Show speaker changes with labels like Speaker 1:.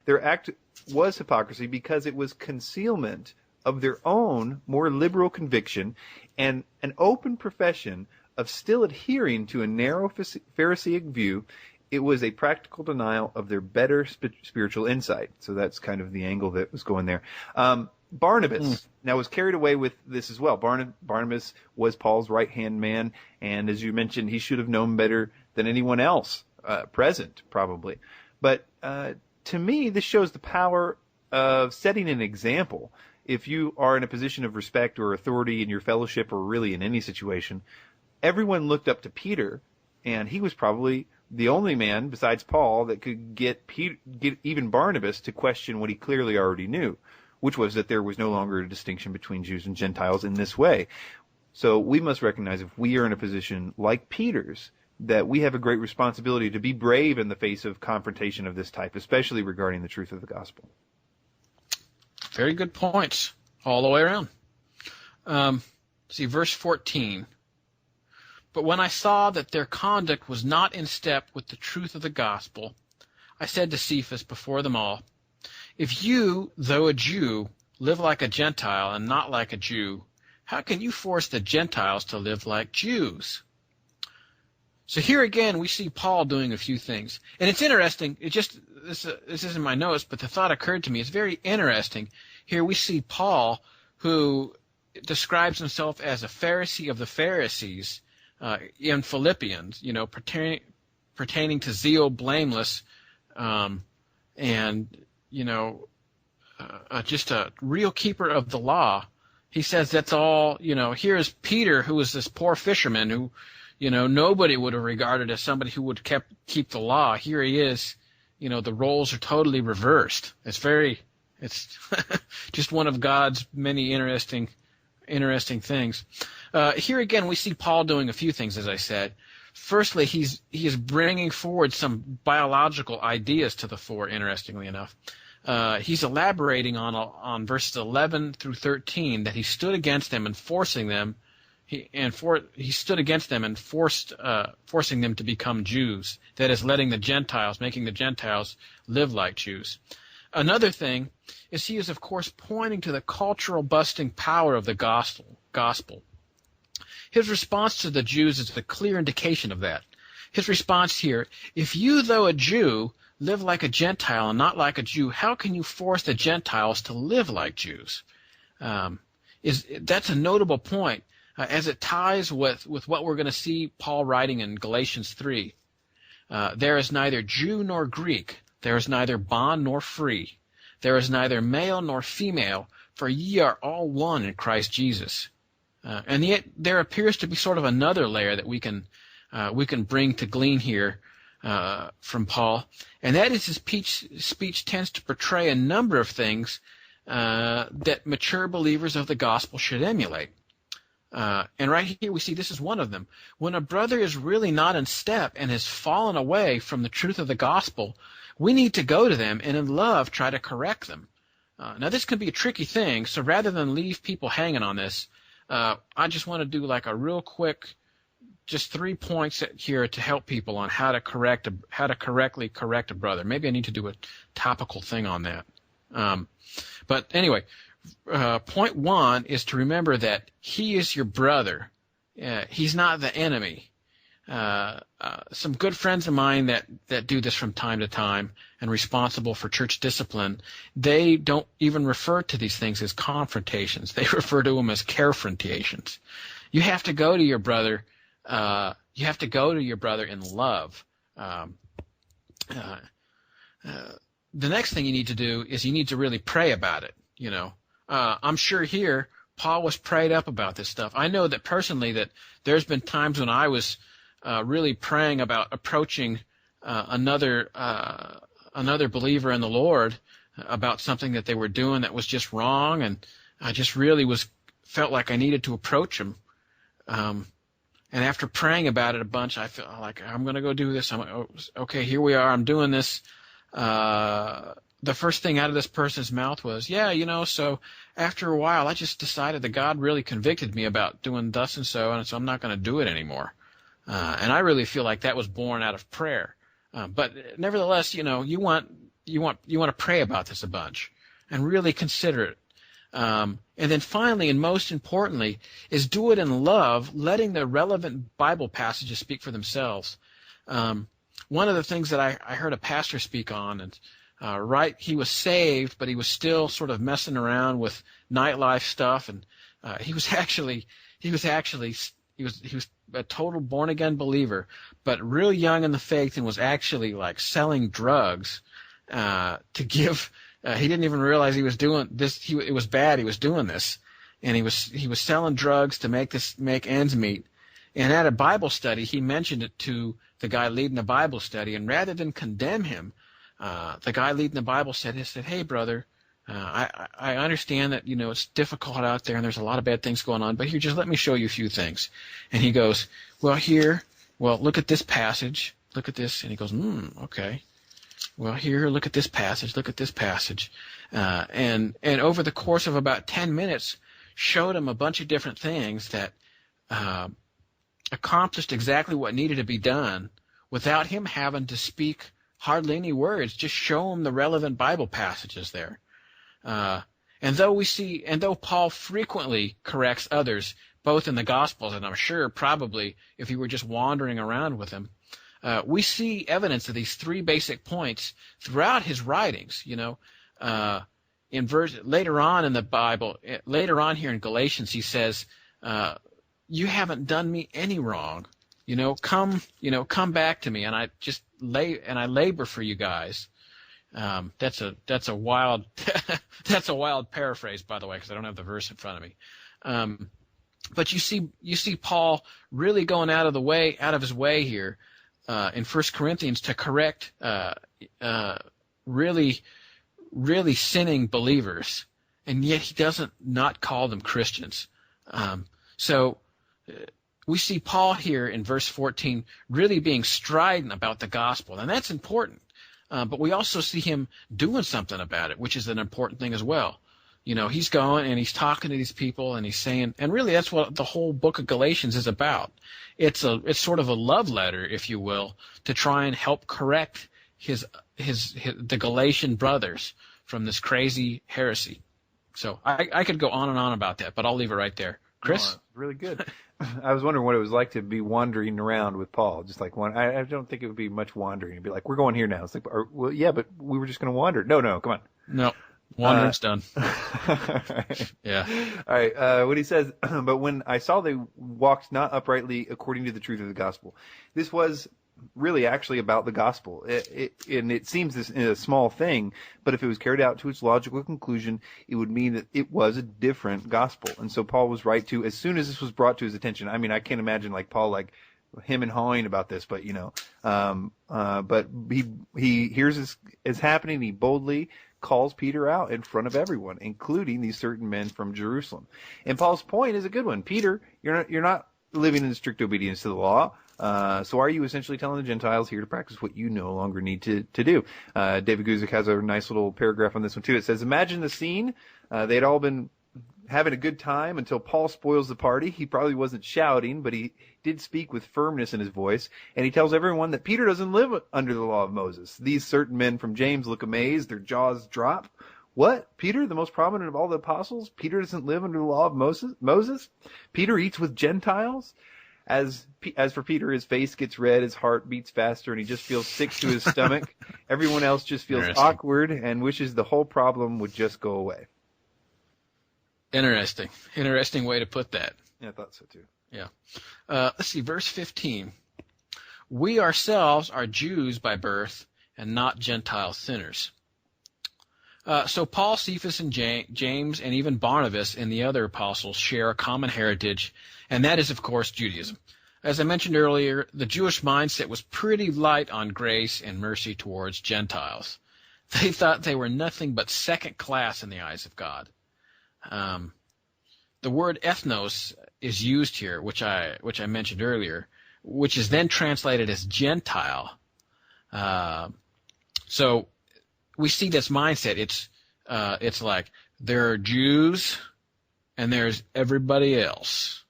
Speaker 1: their act was hypocrisy because it was concealment of their own more liberal conviction and an open profession of still adhering to a narrow Pharisaic view. It was a practical denial of their better spiritual insight. So that's kind of the angle that was going there. Barnabas now was carried away with this as well. Barnabas was Paul's right-hand man, and as you mentioned, he should have known better than anyone else present, probably. But to me, this shows the power of setting an example. If you are in a position of respect or authority in your fellowship or really in any situation, everyone looked up to Peter, and he was probably the only man besides Paul that could get even Barnabas to question what he clearly already knew, which was that there was no longer a distinction between Jews and Gentiles in this way. So we must recognize if we are in a position like Peter's, that we have a great responsibility to be brave in the face of confrontation of this type, especially regarding the truth of the gospel.
Speaker 2: Very good points all the way around. See, verse 14. But when I saw that their conduct was not in step with the truth of the gospel, I said to Cephas before them all, if you, though a Jew, live like a Gentile and not like a Jew, how can you force the Gentiles to live like Jews? So here again we see Paul doing a few things. And it's interesting, this isn't my notes, but the thought occurred to me. It's very interesting. Here we see Paul, who describes himself as a Pharisee of the Pharisees, in Philippians, pertaining to zeal blameless, and just a real keeper of the law. He says that's all. Here's Peter, who was this poor fisherman who, nobody would have regarded as somebody who would keep the law. Here he is. The roles are totally reversed. It's just one of God's many interesting things. Here again, we see Paul doing a few things, as I said. Firstly, he is bringing forward some biological ideas to the fore, interestingly enough. He's elaborating on verses 11 through 13 that he stood against them and forcing them. He stood against them and forcing them to become Jews. That is, making the Gentiles live like Jews. Another thing is he is, of course, pointing to the cultural busting power of the gospel. His response to the Jews is a clear indication of that. His response here, if you, though a Jew, live like a Gentile and not like a Jew, how can you force the Gentiles to live like Jews? That's a notable point, as it ties with what we're going to see Paul writing in Galatians 3. There is neither Jew nor Greek. There is neither bond nor free. There is neither male nor female, for ye are all one in Christ Jesus. And yet there appears to be sort of another layer that we can bring to glean here from Paul, and that is his speech tends to portray a number of things that mature believers of the gospel should emulate. And right here we see this is one of them. When a brother is really not in step and has fallen away from the truth of the gospel, we need to go to them and in love try to correct them. Now this can be a tricky thing, so rather than leave people hanging on this, I just want to do like a real quick, just 3 points here to help people on how to correctly correct a brother. Maybe I need to do a topical thing on that. But anyway, point 1 is to remember that he is your brother. He's not the enemy. Some good friends of mine that do this from time to time and responsible for church discipline, they don't even refer to these things as confrontations. They refer to them as carefrontations. You have to go to your brother. You have to go to your brother in love. The next thing you need to do is you need to really pray about it. I'm sure here Paul was prayed up about this stuff. I know that personally that there's been times when I was really praying about approaching another believer in the Lord about something that they were doing that was just wrong, and I just really felt like I needed to approach him. And after praying about it a bunch, I felt like I'm going to go do this. I'm like, oh, okay, here we are. I'm doing this. The first thing out of this person's mouth was, so after a while, I just decided that God really convicted me about doing thus and so I'm not going to do it anymore. And I really feel like that was born out of prayer. But nevertheless, you want you want to pray about this a bunch and really consider it. And then finally, and most importantly, is do it in love, letting the relevant Bible passages speak for themselves. One of the things that I heard a pastor speak on, and he was saved, but he was still sort of messing around with nightlife stuff, and he was a total born again believer, but real young in the faith, and was actually like selling drugs to give. He didn't even realize he was doing this. It was bad. He was doing this, and he was selling drugs to make ends meet. And at a Bible study, he mentioned it to the guy leading the Bible study, and rather than condemn him, the guy leading the Bible study said, "Hey, brother, I understand that it's difficult out there, and there's a lot of bad things going on, but here, just let me show you a few things." And he goes, "Well, look at this passage. Look at this." And he goes, "Okay. Well, here, look at this passage. Look at this passage." And over the course of about 10 minutes, showed him a bunch of different things that accomplished exactly what needed to be done without him having to speak hardly any words. Just show him the relevant Bible passages there. And though Paul frequently corrects others, both in the Gospels, and I'm sure probably if you were just wandering around with him, we see evidence of these three basic points throughout his writings. Later on in the Bible, later on here in Galatians, he says, "You haven't done me any wrong. Come back to me, and I labor for you guys." That's a wild that's a wild paraphrase, by the way, because I don't have the verse in front of me. But you see Paul really going out of his way here in 1 Corinthians to correct really sinning believers, and yet he doesn't not call them Christians. So we see Paul here in verse 14 really being strident about the gospel, and that's important. But we also see him doing something about it, which is an important thing as well. He's going and he's talking to these people, and he's saying, and really that's what the whole book of Galatians is about. It's sort of a love letter, if you will, to try and help correct the Galatian brothers from this crazy heresy. So I could go on and on about that, but I'll leave it right there. Chris?
Speaker 1: Oh, really good. I was wondering what it was like to be wandering around with Paul. Just like I don't think it would be much wandering. It'd be like, we're going here now. It's like, well, yeah, but we were just going to wander. No, come on.
Speaker 2: No, wandering's done.
Speaker 1: All right.
Speaker 2: Yeah.
Speaker 1: All right. What he says, but when I saw they walked not uprightly according to the truth of the gospel. This was really actually about the gospel. And it seems this a small thing, but if it was carried out to its logical conclusion, it would mean that it was a different gospel. And so Paul was right to, as soon as this was brought to his attention, I mean, I can't imagine like Paul, like him and hawing about this, but but he hears it's happening. He boldly calls Peter out in front of everyone, including these certain men from Jerusalem. And Paul's point is a good one. Peter, you're not living in strict obedience to the law. So are you essentially telling the Gentiles here to practice what you no longer need to do? David Guzik has a nice little paragraph on this one too. It says, imagine the scene. They'd all been having a good time until Paul spoils the party. He probably wasn't shouting, but he did speak with firmness in his voice. And he tells everyone that Peter doesn't live under the law of Moses. These certain men from James look amazed. Their jaws drop. What? Peter, the most prominent of all the apostles? Peter doesn't live under the law of Moses? Peter eats with Gentiles? As for Peter, his face gets red, his heart beats faster, and he just feels sick to his stomach. Everyone else just feels awkward and wishes the whole problem would just go away.
Speaker 2: Interesting way to put that.
Speaker 1: Yeah, I thought so too.
Speaker 2: Yeah. Let's see, verse 15. We ourselves are Jews by birth and not Gentile sinners. So Paul, Cephas, and James, and even Barnabas and the other apostles share a common heritage, and that is, of course, Judaism. As I mentioned earlier, the Jewish mindset was pretty light on grace and mercy towards Gentiles. They thought they were nothing but second class in the eyes of God. The word ethnos is used here, which I mentioned earlier, which is then translated as Gentile. So we see this mindset. It's like there are Jews and there's everybody else.